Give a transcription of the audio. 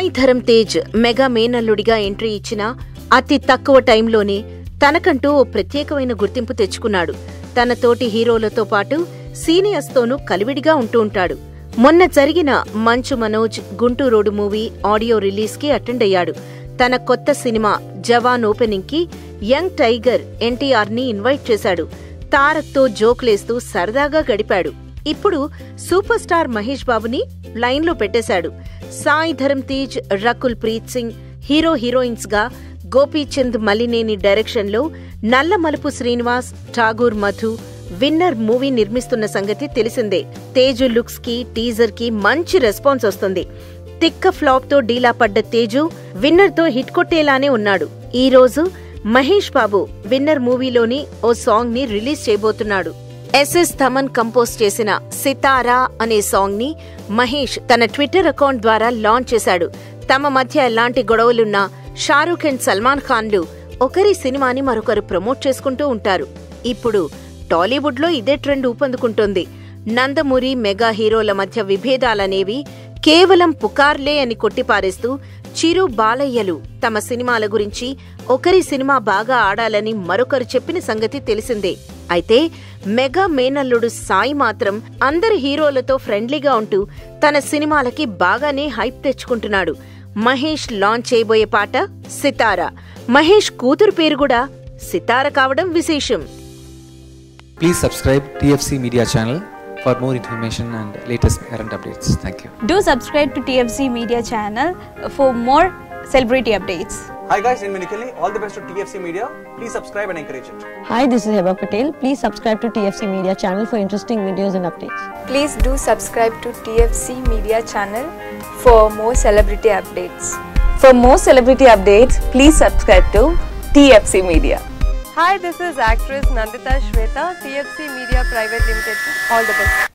Sai Dharam Tej mega మేనల్లుడిగా entry ఇచ్చిన అతి తక్కువ టైంలోనే తనకంటూ ఓ ప్రత్యేకమైన గుర్తింపు తెచ్చుకున్నాడు. తన తోటి హీరోలతో పాటు సీనియర్స్తోనూ కలివిడిగా ఉంటూ ఉంటాడు. మొన్న జరిగిన Manchu Manoj గుంటూరోడు movie audio release కి అటెండ్ అయ్యాడు. తన కొత్త సినిమా జవాన్ ఓపెనింగ్ కి యంగ్ టైగర్ ఎన్టీఆర్ ని ఇన్వైట్ చేశాడు. తారక్తో జోక్లేస్తూ సరదాగా గడిపాడు. ఇప్పుడు సూపర్ స్టార్ మహేష్ బాబుని లైన్లో పెట్టేశాడు. సాయి ధరమ్ తేజ్, రకుల్ ప్రీత్ సింగ్ హీరోయిన్స్ గా, గోపీచంద్ మలినేని డైరెక్షన్ లో నల్లమలుపు శ్రీనివాస్, ఠాగూర్ మధు విన్నర్ మూవీ నిర్మిస్తున్న సంగతి తెలిసిందే. తేజు లుక్స్ కి, టీజర్ కి మంచి రెస్పాన్స్ వస్తుంది. తిక్క ఫ్లాప్ తో డీలా పడ్డ తేజు విన్నర్ తో హిట్ కొట్టేలానే ఉన్నాడు. ఈ రోజు మహేష్ బాబు విన్నర్ మూవీలోని ఓ సాంగ్ ని రిలీజ్ చేయబోతున్నాడు. ఎస్ఎస్ థమన్ కంపోజ్ చేసిన సితారా అనే సాంగ్ ని మహేష్ తన ట్విట్టర్ అకౌంట్ ద్వారా లాంచ్ చేశాడు. తమ మధ్య ఎలాంటి గొడవలున్నా షారూఖ్ అండ్ సల్మాన్ ఖాన్లు ఒకరి సినిమాని మరొకరు ప్రమోట్ చేసుకుంటూ ఉంటారు. ఇప్పుడు టాలీవుడ్ లో ఇదే ట్రెండ్ ఊపందుకుంటోంది. నందమూరి మెగా హీరోల మధ్య విభేదాలనేవి కేవలం పుకార్లే అని కొట్టిపారేస్తూ చిరు, బాలయ్యలు తమ సినిమాల గురించి ఒకరి సినిమా బాగా ఆడాలని మరొకరు చెప్పిన సంగతి తెలిసిందే. అయితే మెగా మేనల్లుడు సాయి మాత్రం అందరి హీరోలతో ఫ్రెండ్లీగా ఉంటూ తన సినిమాలకి బాగానే హైప్ తెచ్చుకుంటున్నాడు. మహేష్ లాంచ్ చేయబోయే పాట సితారా. మహేష్ కూతురు పేరు కూడా సితార కావడం విశేషం. Please subscribe TFC Media channel for more information and latest current updates. Thank you. Do subscribe to TFC Media channel for more celebrity updates. Hi guys, in Minikali, all the best to TFC Media. Please subscribe and encourage it. Hi, this is Heba Patel. Please subscribe to TFC Media channel for interesting videos and updates. Please do subscribe to TFC Media channel for more celebrity updates. For more celebrity updates, please subscribe to TFC Media. Hi, this is actress Nandita Shweta, TFC Media Private Limited. All the best.